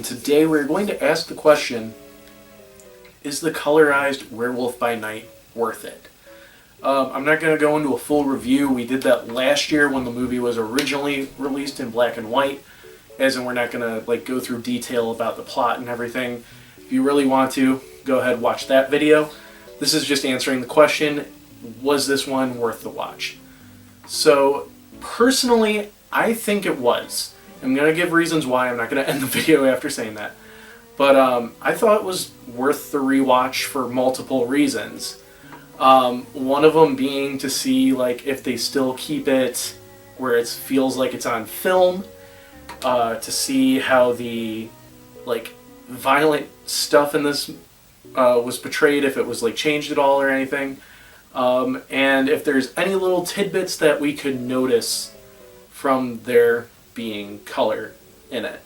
today we're going to ask the question, is the colorized Werewolf by Night worth it? I'm not going to go into a full review. We did that last year when the movie was originally released in black and white, as in we're not going to go through detail about the plot and everything. If you really want to, go ahead and watch that video. This is just answering the question, was this one worth the watch? So, personally, I think it was. I'm going to give reasons why. I'm not going to end the video after saying that. But I thought it was worth the rewatch for multiple reasons. One of them being to see if they still keep it where it feels like it's on film, to see how the violent stuff in this was portrayed, if it was changed at all or anything, and if there's any little tidbits that we could notice from there being color in it.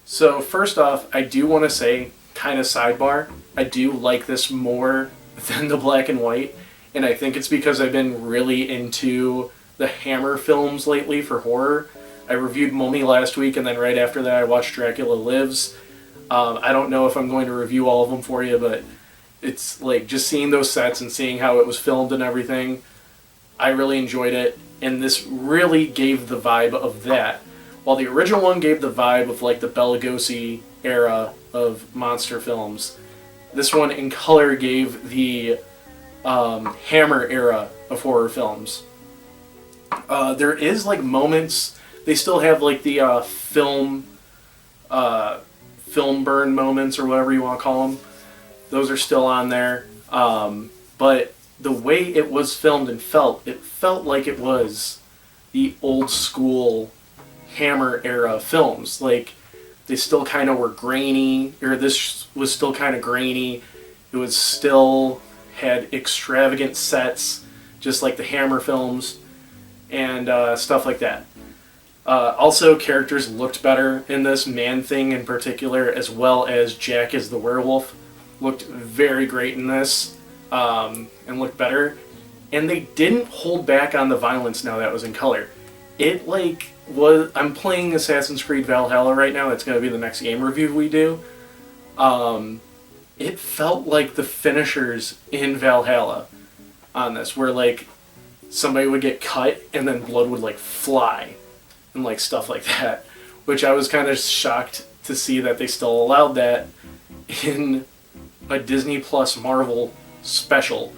So first off, I do want to say, kind of sidebar, I do like this more than the black and white, and I think it's because I've been really into the Hammer films lately for horror. I reviewed Mummy last week, and then right after that I watched Dracula Lives. I don't know if I'm going to review all of them for you, but it's just seeing those sets and seeing how it was filmed and everything, I really enjoyed it, and this really gave the vibe of that. While the original one gave the vibe of the Bela Lugosi era of monster films, this one in color gave the Hammer era of horror films. There is moments, they still have the film burn moments, or whatever you want to call them. Those are still on there, but the way it was filmed and it felt like it was the old school Hammer era films. They still kind of were grainy, or this was still kind of grainy. It was still had extravagant sets, just like the Hammer films, and stuff like that. Also, characters looked better in this. Man-Thing in particular, as well as Jack as the werewolf, looked very great in this, and looked better. And they didn't hold back on the violence now that was in color. It I'm playing Assassin's Creed Valhalla right now. That's going to be the next game review we do. It felt like the finishers in Valhalla on this, where somebody would get cut and then blood would fly and stuff like that, which I was kind of shocked to see that they still allowed that in a Disney Plus Marvel special,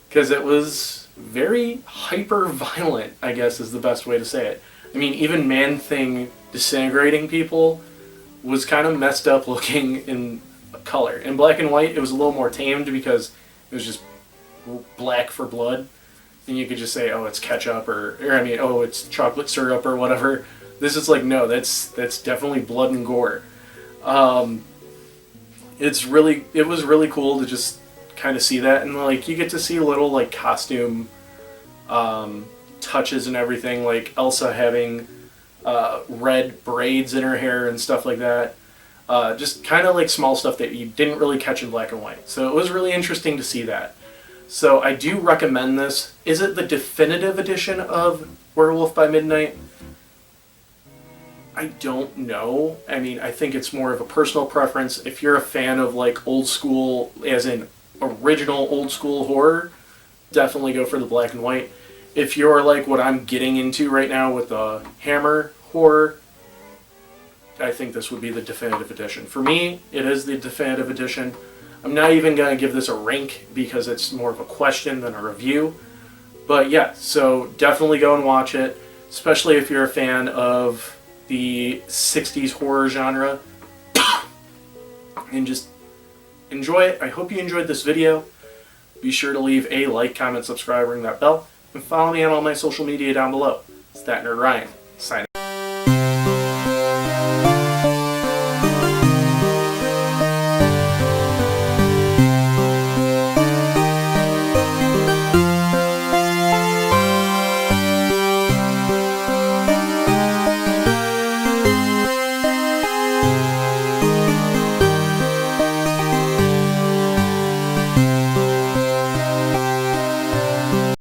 because it was very hyper violent, I guess is the best way to say it. I mean, even Man-Thing disintegrating people was kind of messed up looking in color. In black and white, it was a little more tamed because it was just black for blood. And you could just say, oh, it's ketchup, or oh, it's chocolate syrup or whatever. This is no, that's definitely blood and gore. It was really cool to just kind of see that, and you get to see little costume touches and everything, like Elsa having red braids in her hair and stuff like that. Just kind of small stuff that you didn't really catch in black and white. So it was really interesting to see that. So I do recommend this. Is it the definitive edition of Werewolf by Midnight? I don't know. I mean, I think it's more of a personal preference. If you're a fan of old school, as in original old school horror, definitely go for the black and white. If you're what I'm getting into right now with the Hammer horror, I think this would be the definitive edition. For me, it is the definitive edition. I'm not even going to give this a rank because it's more of a question than a review. But yeah, so definitely go and watch it, especially if you're a fan of the 60s horror genre. And just enjoy it. I hope you enjoyed this video. Be sure to leave a like, comment, subscribe, ring that bell, and follow me on all my social media down below. It's that nerd Ryan, signing out.